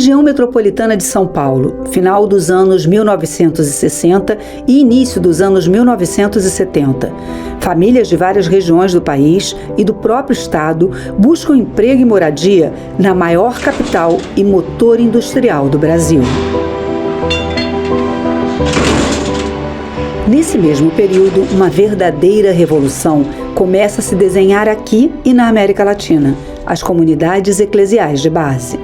região metropolitana de São Paulo, final dos anos 1960 e início dos anos 1970. Famílias de várias regiões do país e do próprio estado buscam emprego e moradia na maior capital e motor industrial do Brasil. Nesse mesmo período, uma verdadeira revolução começa a se desenhar aqui e na América Latina, as comunidades eclesiais de base.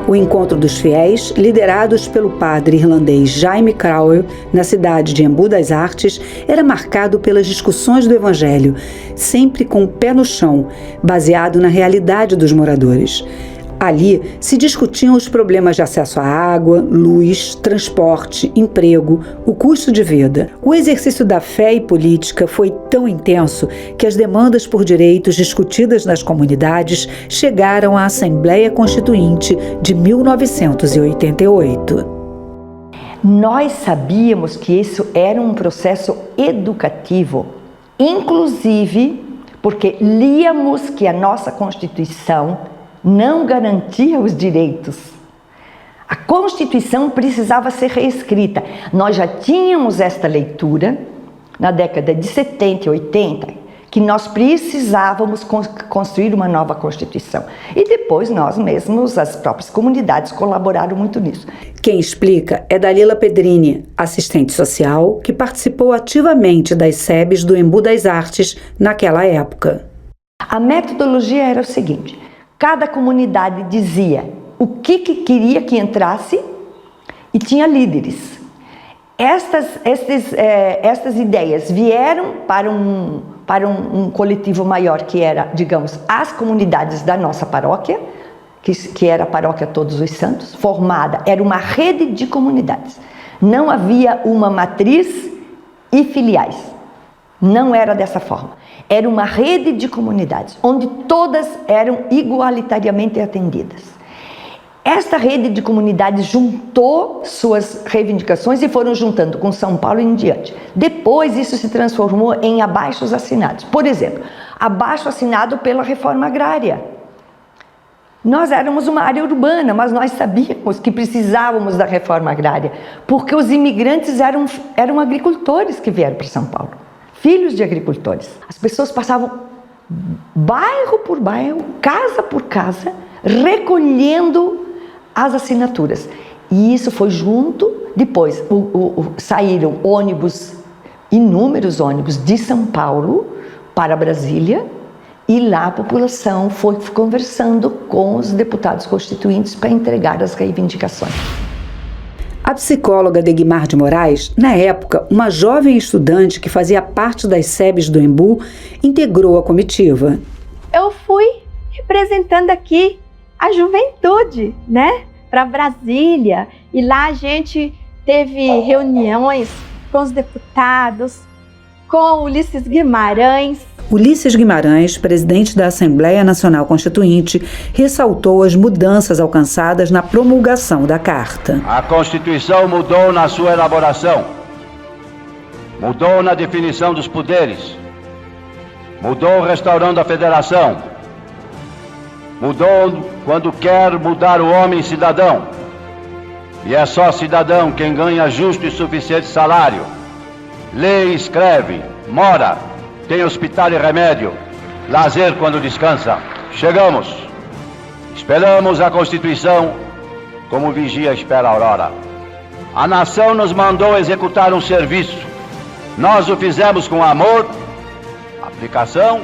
O Encontro dos Fiéis, liderados pelo padre irlandês Jaime Crowell, na cidade de Embu das Artes, era marcado pelas discussões do Evangelho, sempre com o pé no chão, baseado na realidade dos moradores. Ali se discutiam os problemas de acesso à água, luz, transporte, emprego, o custo de vida. O exercício da fé e política foi tão intenso que as demandas por direitos discutidas nas comunidades chegaram à Assembleia Constituinte de 1988. Nós sabíamos que isso era um processo educativo, inclusive porque líamos que a nossa Constituição não garantia os direitos. A Constituição precisava ser reescrita. Nós já tínhamos esta leitura na década de 70 e 80, que nós precisávamos construir uma nova Constituição. E depois nós mesmos, as próprias comunidades, colaboraram muito nisso. Quem explica é Dalila Pedrini, assistente social, que participou ativamente das SEBs do Embu das Artes naquela época. A metodologia era o seguinte: cada comunidade dizia o que queria que entrasse e tinha líderes. Estas ideias vieram para um coletivo maior, que era, digamos, as comunidades da nossa paróquia, que era a Paróquia Todos os Santos, formada, era uma rede de comunidades. Não havia uma matriz e filiais. Não era dessa forma. Era uma rede de comunidades, onde todas eram igualitariamente atendidas. Esta rede de comunidades juntou suas reivindicações e foram juntando com São Paulo em diante. Depois isso se transformou em abaixos assinados. Por exemplo, abaixo assinado pela reforma agrária. Nós éramos uma área urbana, mas nós sabíamos que precisávamos da reforma agrária, porque os imigrantes eram agricultores que vieram para São Paulo. Filhos de agricultores. As pessoas passavam bairro por bairro, casa por casa, recolhendo as assinaturas. E isso foi junto, depois saíram ônibus, inúmeros ônibus de São Paulo para Brasília, e lá a população foi conversando com os deputados constituintes para entregar as reivindicações. A psicóloga Degmar de Moraes, na época, uma jovem estudante que fazia parte das SEBs do Embu, integrou a comitiva. Eu fui representando aqui a juventude, né, para Brasília, e lá a gente teve reuniões com os deputados, com Ulisses Guimarães. Ulisses Guimarães, presidente da Assembleia Nacional Constituinte, ressaltou as mudanças alcançadas na promulgação da Carta. A Constituição mudou na sua elaboração, mudou na definição dos poderes, mudou restaurando a federação, mudou quando quer mudar o homem cidadão. E é só cidadão quem ganha justo e suficiente salário, lê e escreve, mora, tem hospital e remédio, lazer quando descansa. Chegamos, esperamos a Constituição como vigia espera a aurora. A nação nos mandou executar um serviço. Nós o fizemos com amor, aplicação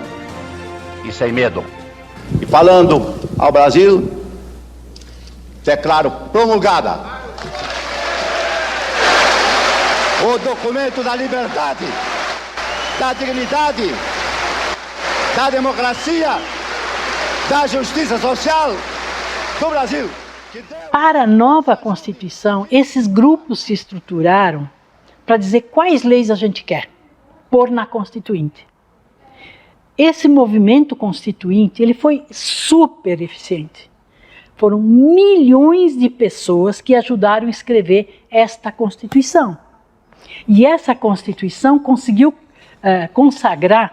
e sem medo. E falando ao Brasil, declaro promulgada o documento da liberdade, da dignidade, da democracia, da justiça social do Brasil. Para a nova Constituição, esses grupos se estruturaram para dizer quais leis a gente quer pôr na Constituinte. Esse movimento constituinte, ele foi super eficiente. Foram milhões de pessoas que ajudaram a escrever esta Constituição. E essa Constituição conseguiu consagrar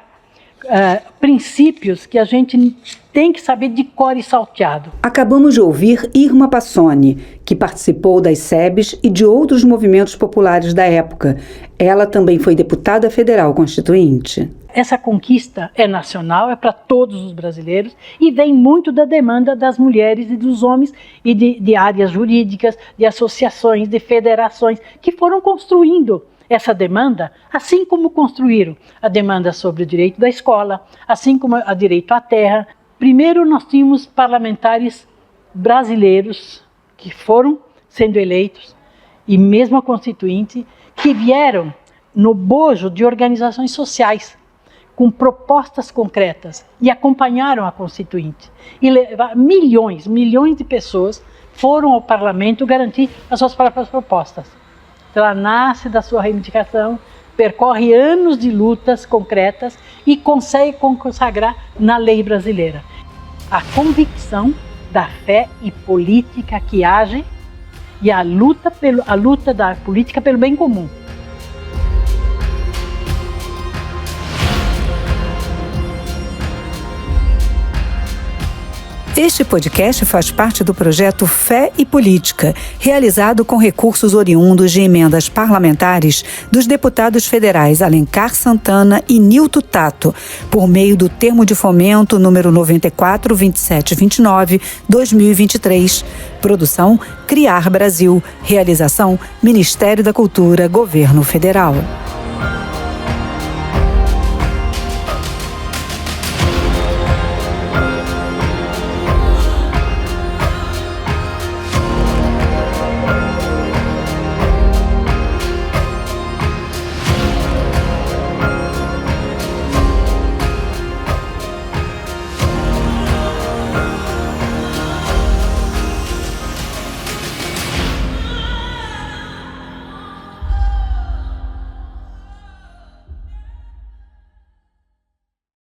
princípios que a gente tem que saber de cor e salteado. Acabamos de ouvir Irma Passoni, que participou das SEBs e de outros movimentos populares da época. Ela também foi deputada federal constituinte. Essa conquista é nacional, é para todos os brasileiros e vem muito da demanda das mulheres e dos homens e de áreas jurídicas, de associações, de federações que foram construindo essa demanda, assim como construíram a demanda sobre o direito da escola, assim como o direito à terra. Primeiro nós tínhamos parlamentares brasileiros que foram sendo eleitos e mesmo a constituinte que vieram no bojo de organizações sociais com propostas concretas e acompanharam a constituinte e milhões de pessoas foram ao parlamento garantir as suas próprias propostas. Ela nasce da sua reivindicação, percorre anos de lutas concretas e consegue consagrar na lei brasileira a convicção da fé e política que age e a luta da política pelo bem comum. Este podcast faz parte do projeto Fé e Política, realizado com recursos oriundos de emendas parlamentares dos deputados federais Alencar Santana e Nilton Tato, por meio do Termo de Fomento número 94.2729/2023. Produção Criar Brasil. Realização Ministério da Cultura, Governo Federal.